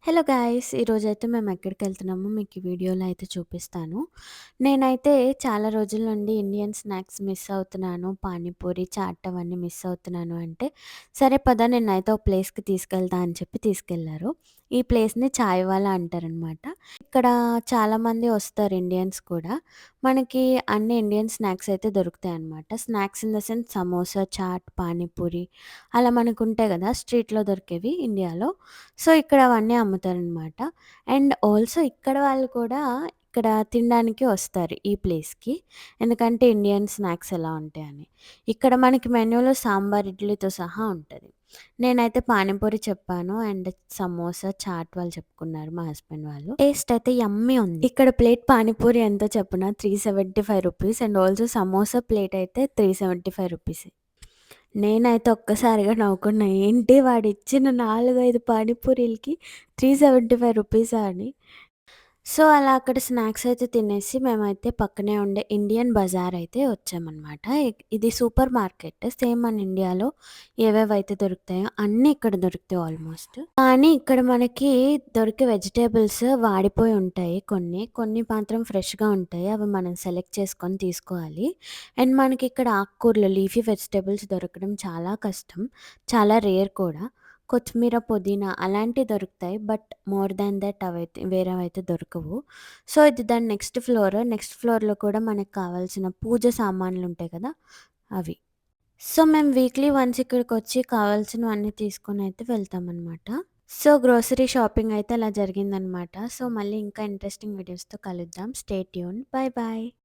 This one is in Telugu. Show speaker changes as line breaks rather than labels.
Hello guys! ఈరోజైతే మేమెక్కడికెళ్తున్నామో మీకు ఈ వీడియోలో అయితే చూపిస్తాను. నేనైతే చాలా రోజుల నుండి ఇండియన్ స్నాక్స్ మిస్ అవుతున్నాను. పానీపూరి, చాట్ అవన్నీ మిస్ అవుతున్నాను అంటే, సరే పద నిన్నైతే ఒక ప్లేస్‌కి తీసుకెళ్తా అని చెప్పి తీసుకెళ్లారు. ఈ ప్లేస్‌ని చాయ్ వాలా అంటారనమాట. ఇక్కడ చాలామంది వస్తారు ఇండియన్స్ కూడా. మనకి అన్ని ఇండియన్ స్నాక్స్ అయితే దొరుకుతాయనమాట. Snacks in the sense samosa, chaat, panipuri అలా మనకుంటాయి గదా! స్ట్రీట్‌లో దొరికేవి ఇండియాలో. సో, ఇక్కడ అవన్నీ అమ్ముతారనమాట. అండ్ ఆల్సో ఇక్కడ వాళ్ళు కూడా ఇక్కడ తినడానికి వస్తారు ఈ ప్లేస్‌కి. ఎందుకంటే ఇండియన్ స్నాక్స్ ఎలా ఉంటాయని. ఇక్కడ మనకి మెన్యూలో సాంబార్, ఇడ్లీతో సహా ఉంటది. నేనైతే పానీపూరి చెప్పాను. అండ్ సమోసా, చాట్ వాళ్ళు చెప్పుకున్నారు మా హస్బెండ్ వాళ్ళు. టేస్ట్ అయితే యమ్మీ ఉంది. ఇక్కడ ప్లేట్ పానీపూరి ఎంతో చెప్పనా ₹375 అండ్ ఆల్సో సమోసా ప్లేట్ అయితే ₹375. నేనైతే ఒక్కసారిగా నవ్వుకున్నా. ఏంటి వాడిచ్చిన 4, 5 పానీపూరీలకి ₹375 అని. సో, అలా అక్కడ స్నాక్స్ అయితే తినేసి మేమైతే పక్కనే ఉండే ఇండియన్ బజార్ అయితే వచ్చామనమాట. ఇది సూపర్ మార్కెట్. సేమ్ మన ఇండియాలో ఏవేవైతే దొరుకుతాయో అన్నీ ఇక్కడ దొరుకుతాయి ఆల్మోస్ట్. కానీ ఇక్కడ మనకి దొరికే వెజిటబుల్స్ వాడిపోయి ఉంటాయి కొన్ని. కొన్ని మాత్రం ఫ్రెష్‌గా ఉంటాయి. అవి మనం సెలెక్ట్ చేసుకొని తీసుకోవాలి. అండ్ మనకిక్కడ ఆకుకూరలు, లీఫీ వెజిటబుల్స్ దొరకడం చాలా కష్టం. చాలా రేర్ కూడా. కొత్తిమీర, పుదీనా అలాంటివి దొరుకుతాయి. బట్ మోర్ దాన్ థట్ అవైతే వేరేవైతే దొరకవు. సో, ఇది దాని నెక్స్ట్ ఫ్లోర్. నెక్స్ట్ ఫ్లోర్‌లో కూడా మనకు కావాల్సిన పూజ సామాన్లుంటాయి కదా! అవి. సో, మేము వీక్లీ వన్స్ ఇక్కడికొచ్చి కావాల్సినవన్నీ తీసుకొనైతే వెళ్తామనమాట. సో, గ్రోసరీ షాపింగ్ అయితే అలా జరిగిందనమాట. సో, మళ్ళీ ఇంకా ఇంట్రెస్టింగ్ వీడియోస్‌తో కలుద్దాం. Stay tuned. Bye bye.